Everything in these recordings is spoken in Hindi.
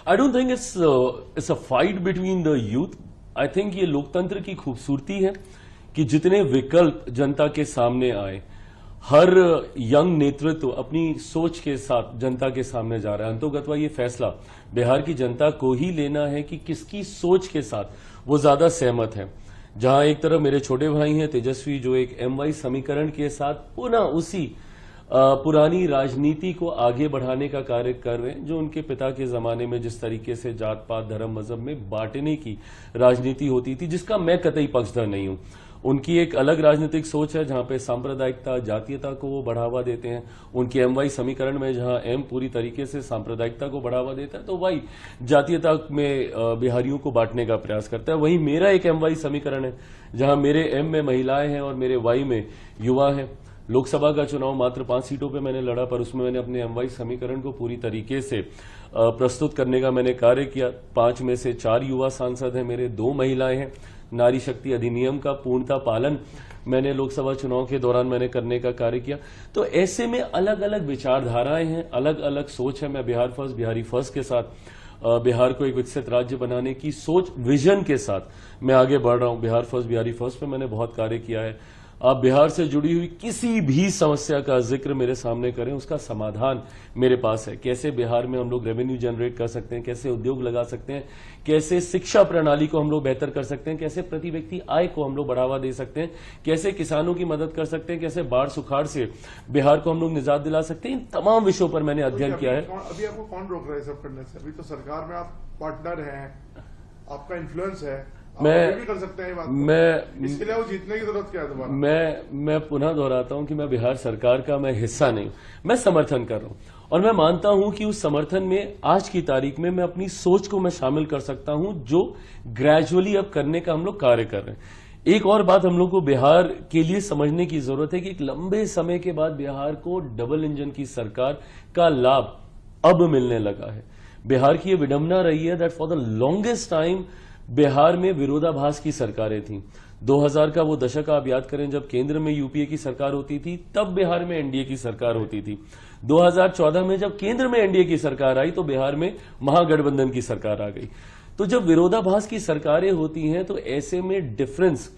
I don't think it's a fight between the youth. I think ये लोकतंत्र की खूबसूरती है कि जितने विकल्प जनता के सामने आए, हर यंग नेतृत्व अपनी सोच के साथ जनता के सामने जा रहा है। अंतोगत्वा ये फैसला बिहार की जनता को ही लेना है कि किसकी सोच के साथ वो ज्यादा सहमत है। जहां एक तरफ मेरे छोटे भाई हैं तेजस्वी, जो एक MY समीकरण के साथ पुनः उसी पुरानी राजनीति को आगे बढ़ाने का कार्य कर रहे हैं, जो उनके पिता के जमाने में जिस तरीके से जात पात धर्म मजहब में बांटने की राजनीति होती थी, जिसका मैं कतई पक्षधर नहीं हूं। उनकी एक अलग राजनीतिक सोच है जहां पे सांप्रदायिकता जातीयता को वो बढ़ावा देते हैं। उनके MY समीकरण में जहां M पूरी तरीके से सांप्रदायिकता को बढ़ावा देता है, तो वही जातीयता में बिहारियों को बांटने का प्रयास करता है। वहीं मेरा एक MY समीकरण है जहां मेरे M में महिलाएं हैं और मेरे Y में युवा हैं। लोकसभा का चुनाव मात्र 5 सीटों पे मैंने लड़ा, पर उसमें मैंने अपने MY समीकरण को पूरी तरीके से प्रस्तुत करने का मैंने कार्य किया। 5 में से 4 युवा सांसद हैं मेरे, 2 महिलाएं हैं। नारी शक्ति अधिनियम का पूर्णता पालन मैंने लोकसभा चुनाव के दौरान मैंने करने का कार्य किया। तो ऐसे में अलग अलग विचारधाराएं हैं, अलग अलग सोच है। मैं बिहार फर्स्ट, बिहारी फर्स्ट के साथ बिहार को एक विकसित राज्य बनाने की सोच, विजन के साथ मैं आगे बढ़ रहा हूं। बिहार फर्स्ट, बिहारी फर्स्ट पे मैंने बहुत कार्य किया है। आप बिहार से जुड़ी हुई किसी भी समस्या का जिक्र मेरे सामने करें, उसका समाधान मेरे पास है। कैसे बिहार में हम लोग रेवेन्यू जनरेट कर सकते हैं, कैसे उद्योग लगा सकते हैं, कैसे शिक्षा प्रणाली को हम लोग बेहतर कर सकते हैं, कैसे प्रति व्यक्ति आय को हम लोग बढ़ावा दे सकते हैं, कैसे किसानों की मदद कर सकते हैं, कैसे बाढ़ सुखाड़ से बिहार को हम लोग निजात दिला सकते हैं। इन तमाम विषयों पर मैंने अध्ययन किया है। अभी आपको कौन रोक रहा है सब करने से? अभी तो सरकार में आप पार्टनर हैं, आपका इन्फ्लुएंस है, भी कर सकते हैं। बात इसके लिए वो जीतने की जरूरत क्या है दोबारा? मैं पुनः दोहराता हूं कि मैं बिहार सरकार का मैं हिस्सा नहीं, मैं समर्थन कर रहा हूं। और मैं मानता हूं कि उस समर्थन में आज की तारीख में मैं अपनी सोच को मैं शामिल कर सकता हूं, जो ग्रेजुअली अब करने का हम लोग कार्य कर रहे हैं। एक और बात हम लोग को बिहार के लिए समझने की जरूरत है कि एक लंबे समय के बाद बिहार को डबल इंजन की सरकार का लाभ अब मिलने लगा है। बिहार की यह विडंबना रही है that for the longest time Bihar में विरोधाभास की सरकारें थीं। 2000 का वो दशक आप याद करें, जब केंद्र में UPA की सरकार होती थी, तब बिहार में NDA की सरकार होती थी। 2014 में जब केंद्र में NDA की सरकार आई, तो बिहार में महागठबंधन की सरकार आ गई। तो जब विरोधाभास की सरकारें होती हैं, तो ऐसे में डिफरेंस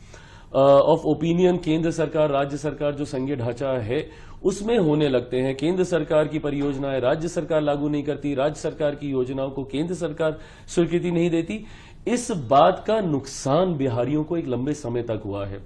ऑफ ओपिनियन केंद्र सरकार राज्य सरकार जो संघीय ढांचा है उसमें होने लगते हैं। केंद्र सरकार की परियोजनाएं राज्य सरकार लागू नहीं करती, राज्य सरकार की योजनाओं को केंद्र सरकार स्वीकृति नहीं देती। इस बात का नुकसान बिहारियों को एक लंबे समय तक हुआ है।